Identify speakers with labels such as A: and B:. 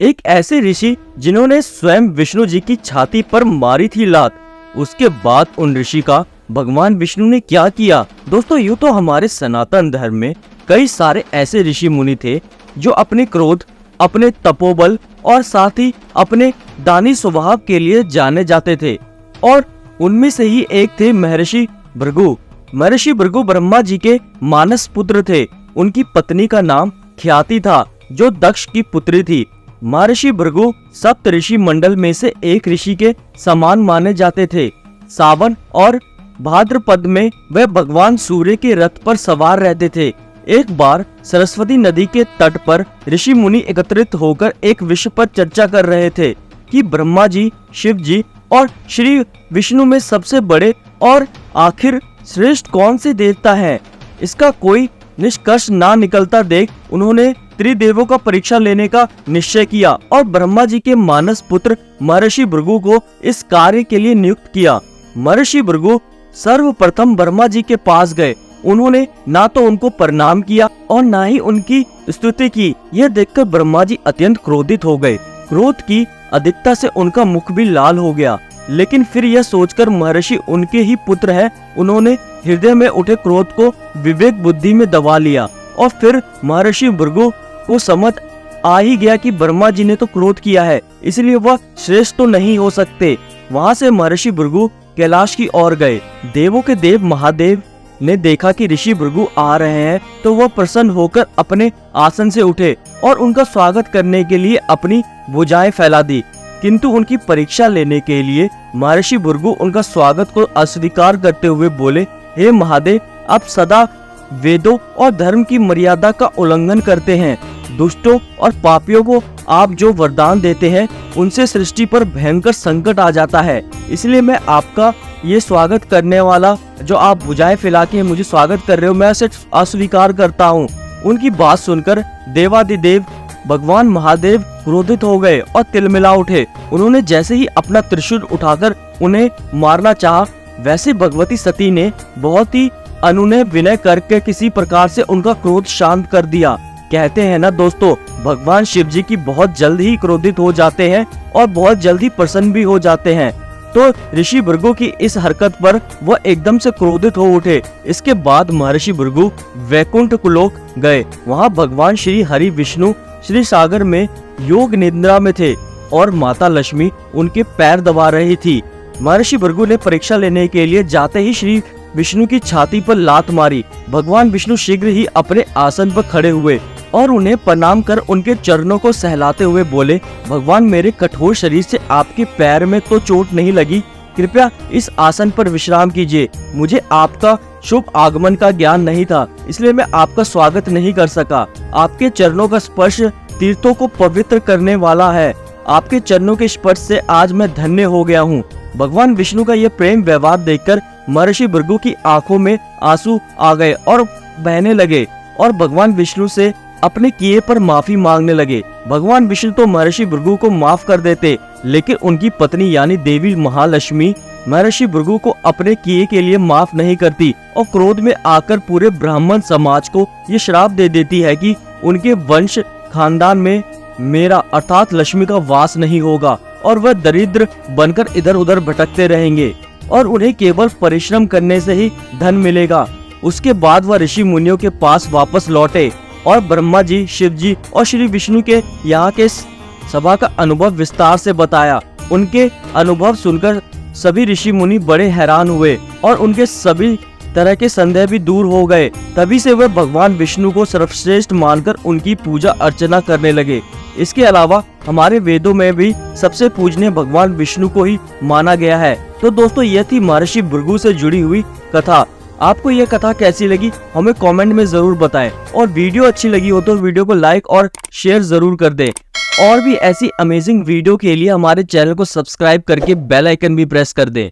A: एक ऐसे ऋषि जिन्होंने स्वयं विष्णु जी की छाती पर मारी थी लात। उसके बाद उन ऋषि का भगवान विष्णु ने क्या किया? दोस्तों, यूं तो हमारे सनातन धर्म में कई सारे ऐसे ऋषि मुनि थे जो अपने क्रोध, अपने तपोबल और साथ ही अपने दानी स्वभाव के लिए जाने जाते थे, और उनमें से ही एक थे महर्षि भृगु। महर्षि भृगु ब्रह्मा जी के मानस पुत्र थे। उनकी पत्नी का नाम ख्याति था, जो दक्ष की पुत्री थी। महर्षि भृगु सप्त ऋषि मंडल में से एक ऋषि के समान माने जाते थे। सावन और भाद्रपद में वे भगवान सूर्य के रथ पर सवार रहते थे। एक बार सरस्वती नदी के तट पर ऋषि मुनि एकत्रित होकर एक विषय पर चर्चा कर रहे थे कि ब्रह्मा जी, शिव जी और श्री विष्णु में सबसे बड़े और आखिर श्रेष्ठ कौन से देवता हैं। इसका कोई निष्कर्ष ना निकलता देख उन्होंने त्रिदेवों का परीक्षा लेने का निश्चय किया और ब्रह्मा जी के मानस पुत्र महर्षि भृगु को इस कार्य के लिए नियुक्त किया। महर्षि भृगु सर्वप्रथम ब्रह्मा जी के पास गए। उन्होंने ना तो उनको प्रणाम किया और ना ही उनकी स्तुति की। यह देखकर ब्रह्मा जी अत्यंत क्रोधित हो गए। क्रोध की अधिकता से उनका मुख भी लाल हो गया, लेकिन फिर यह सोचकर महर्षि उनके ही पुत्र है, उन्होंने हृदय में उठे क्रोध को विवेक बुद्धि में दबा लिया। और फिर महर्षि भृगु को समझ आ ही गया कि ब्रह्मा जी ने तो क्रोध किया है, इसलिए वह श्रेष्ठ तो नहीं हो सकते। वहां से महर्षि भृगु कैलाश की ओर गए। देवों के देव महादेव ने देखा कि ऋषि भृगु आ रहे हैं, तो वह प्रसन्न होकर अपने आसन से उठे और उनका स्वागत करने के लिए अपनी भुजाएं फैला दी। किंतु उनकी परीक्षा लेने के लिए महर्षि भृगु उनका स्वागत को अस्वीकार करते हुए बोले, हे महादेव, आप सदा वेदों और धर्म की मर्यादा का उल्लंघन करते हैं। दुष्टों और पापियों को आप जो वरदान देते हैं उनसे सृष्टि पर भयंकर संकट आ जाता है। इसलिए मैं आपका ये स्वागत करने वाला, जो आप भुजाएं फैला के मुझे स्वागत कर रहे हो, मैं उसे अस्वीकार करता हूँ। उनकी बात सुनकर देवादिदेव भगवान महादेव क्रोधित हो गए और तिलमिला उठे। उन्होंने जैसे ही अपना त्रिशूल उठाकर उन्हें मारना चाहा, वैसे भगवती सती ने बहुत ही अनुनय विनय करके किसी प्रकार से उनका क्रोध शांत कर दिया। कहते हैं ना दोस्तों, भगवान शिव जी की बहुत जल्द ही क्रोधित हो जाते हैं और बहुत जल्द ही प्रसन्न भी हो जाते हैं। तो ऋषि भृगु की इस हरकत पर वह एकदम से क्रोधित हो उठे। इसके बाद महर्षि भृगु वैकुंठ कुलोक गए। वहाँ भगवान श्री हरि विष्णु श्री सागर में योग निद्रा में थे और माता लक्ष्मी उनके पैर दबा रही थी। महर्षि भृगु ने परीक्षा लेने के लिए जाते ही श्री विष्णु की छाती पर लात मारी। भगवान विष्णु शीघ्र ही अपने आसन पर खड़े हुए और उन्हें प्रणाम कर उनके चरणों को सहलाते हुए बोले, भगवान, मेरे कठोर शरीर से आपके पैर में तो चोट नहीं लगी, कृपया इस आसन पर विश्राम कीजिए। मुझे आपका शुभ आगमन का ज्ञान नहीं था, इसलिए मैं आपका स्वागत नहीं कर सका। आपके चरणों का स्पर्श तीर्थों को पवित्र करने वाला है। आपके चरणों के स्पर्श से आज मैं धन्य हो गया हूँ। भगवान विष्णु का यह प्रेम व्यवहार देखकर महर्षि भृगु की आंखों में आंसू आ गए और बहने लगे और भगवान विष्णु से अपने किए पर माफी मांगने लगे। भगवान विष्णु तो महर्षि भृगु को माफ कर देते, लेकिन उनकी पत्नी यानी देवी महालक्ष्मी महर्षि भृगु को अपने किए के लिए माफ नहीं करती और क्रोध में आकर पूरे ब्राह्मण समाज को ये श्राप दे देती है कि उनके वंश खानदान में मेरा अर्थात लक्ष्मी का वास नहीं होगा और वह दरिद्र बनकर इधर उधर भटकते रहेंगे और उन्हें केवल परिश्रम करने से ही धन मिलेगा। उसके बाद वह ऋषि मुनियों के पास वापस लौटे और ब्रह्मा जी, शिव जी और श्री विष्णु के यहाँ के सभा का अनुभव विस्तार से बताया। उनके अनुभव सुनकर सभी ऋषि मुनि बड़े हैरान हुए और उनके सभी तरह के संदेह भी दूर हो गए। तभी से वे भगवान विष्णु को सर्वश्रेष्ठ मानकर उनकी पूजा अर्चना करने लगे। इसके अलावा हमारे वेदों में भी सबसे पूजनीय भगवान विष्णु को ही माना गया है। तो दोस्तों, यह थी महर्षि भृगु से जुड़ी हुई कथा। आपको यह कथा कैसी लगी हमें कमेंट में जरूर बताएं और वीडियो अच्छी लगी हो तो वीडियो को लाइक और शेयर जरूर कर दें। और भी ऐसी अमेजिंग वीडियो के लिए हमारे चैनल को सब्सक्राइब करके बेल आइकन भी प्रेस कर दें।